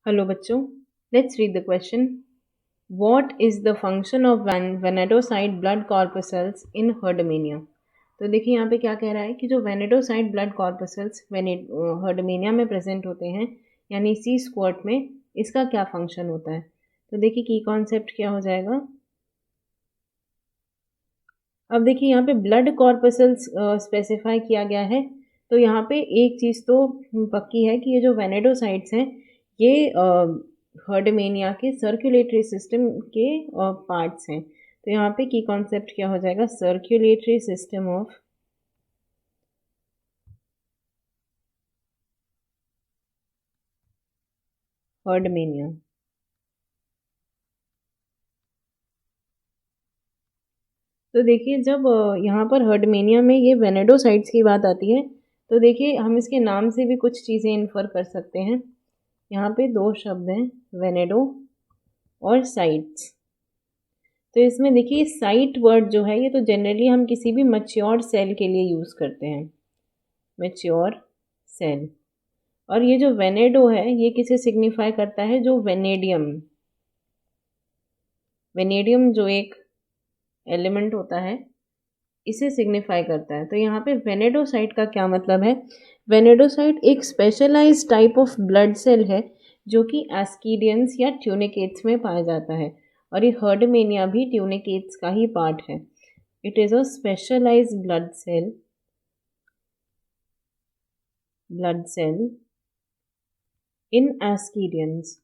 Hello बच्चों, let's read the question. What is the function of vanadocyte blood corpuscles in Herdmania? तो देखिए यहाँ पे क्या कह रहा है कि जो वेनेडोसाइट ब्लड कॉर्पसल्स हर्डमेनिया में प्रेजेंट होते हैं यानी सी स्क्वाट में, इसका क्या फंक्शन होता है. तो देखिए की कॉन्सेप्ट क्या हो जाएगा. अब देखिए यहाँ पे ब्लड कॉर्पसल्स स्पेसिफाई किया गया है. तो यहाँ पे एक चीज़ तो पक्की है कि ये जो वेनेडोसाइट्स हैं ये हर्डमेनिया के सर्कुलेटरी सिस्टम के पार्ट्स हैं. तो यहाँ पे की कॉन्सेप्ट क्या हो जाएगा, सर्कुलेटरी सिस्टम ऑफ हर्डमेनिया. तो देखिए जब यहाँ पर हर्डमेनिया में ये वेनेडोसाइट्स की बात आती है तो देखिए हम इसके नाम से भी कुछ चीज़ें इन्फर कर सकते हैं. यहाँ पे दो शब्द हैं, वेनेडो और साइट्स. तो इसमें देखिए साइट वर्ड जो है ये तो जनरली हम किसी भी मैच्योर सेल के लिए यूज़ करते हैं, मैच्योर सेल. और ये जो वेनेडो है ये किसे सिग्निफाई करता है, जो वेनेडियम, वेनेडियम जो एक एलिमेंट होता है इसे सिग्निफाई करता है. तो यहाँ पे वेनेडोसाइट का क्या मतलब है, वेनेडोसाइट एक specialised type of blood cell है जो कि एस्कीडियंस या ट्यूनिकेट्स में पाया जाता है. और ये हर्डमेनिया भी ट्यूनिकेट्स का ही पार्ट है. It is a specialised blood cell in ascidians,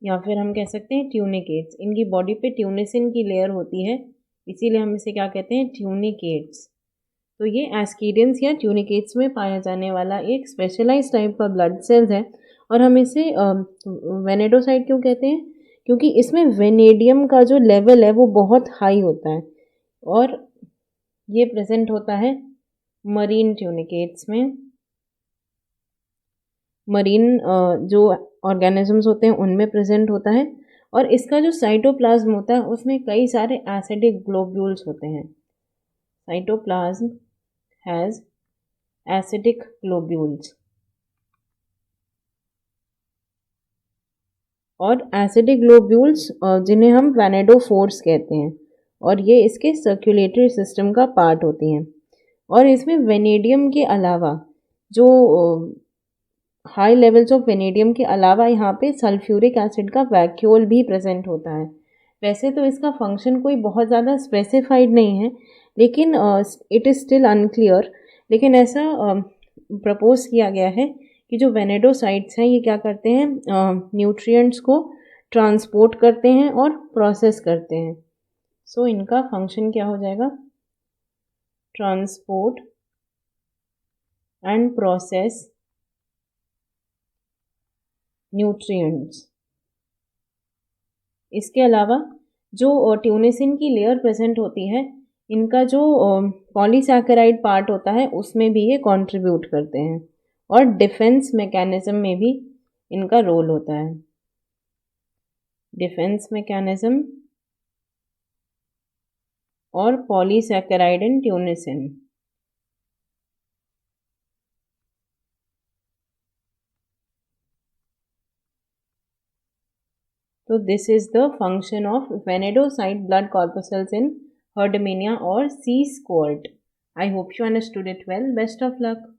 या फिर हम कह सकते हैं ट्यूनिकेट्स. इनकी बॉडी पे ट्यूनिसिन की लेयर होती है, इसीलिए हम इसे क्या कहते हैं, ट्यूनिकेट्स. तो ये एस्कीडियंस या ट्यूनिकेट्स में पाया जाने वाला एक स्पेशलाइज टाइप का ब्लड सेल्स है. और हम इसे वेनेडोसाइट क्यों कहते हैं, क्योंकि इसमें वेनेडियम का जो लेवल है वो बहुत हाई होता है और ये प्रेजेंट होता है मरीन ट्यूनिकेट्स में. मरीन जो ऑर्गेनिजम्स होते हैं उनमें प्रेजेंट होता है. और इसका जो साइटोप्लाज्म होता है उसमें कई सारे एसिडिक ग्लोब्यूल्स होते हैं. Cytoplasm has acidic globules. और एसिडिक ग्लोब्यूल्स जिन्हें हम वेनेडोफोर्स कहते हैं, और ये इसके सर्कुलेटरी सिस्टम का पार्ट होती हैं. और इसमें वेनेडियम के अलावा जो हाई लेवल्स ऑफ वेनेडियम के अलावा यहाँ पे सल्फ्यूरिक एसिड का वैक्यूल भी प्रेजेंट होता है. वैसे तो इसका फंक्शन कोई बहुत ज़्यादा स्पेसिफाइड नहीं है, लेकिन इट इज़ स्टिल अनक्लियर. लेकिन ऐसा प्रपोज किया गया है कि जो वेनेडोसाइट्स हैं ये क्या करते हैं, न्यूट्रिएंट्स को ट्रांसपोर्ट करते हैं और प्रोसेस करते हैं. सो इनका फंक्शन क्या हो जाएगा, ट्रांसपोर्ट एंड प्रोसेस न्यूट्रिएंट्स. इसके अलावा जो ट्यूनिसिन की लेयर प्रेजेंट होती है, इनका जो पॉलीसैकेराइड पार्ट होता है उसमें भी ये कंट्रीब्यूट करते हैं. और डिफेंस मैकेनिज्म में भी इनका रोल होता है, डिफेंस मैकेनिज्म और पॉलीसैकेराइड इन ट्यूनिसिन. तो this is the function of vanadocyte blood corpuscles in Herdmania और sea squirt. I hope you understood it well. Best of luck.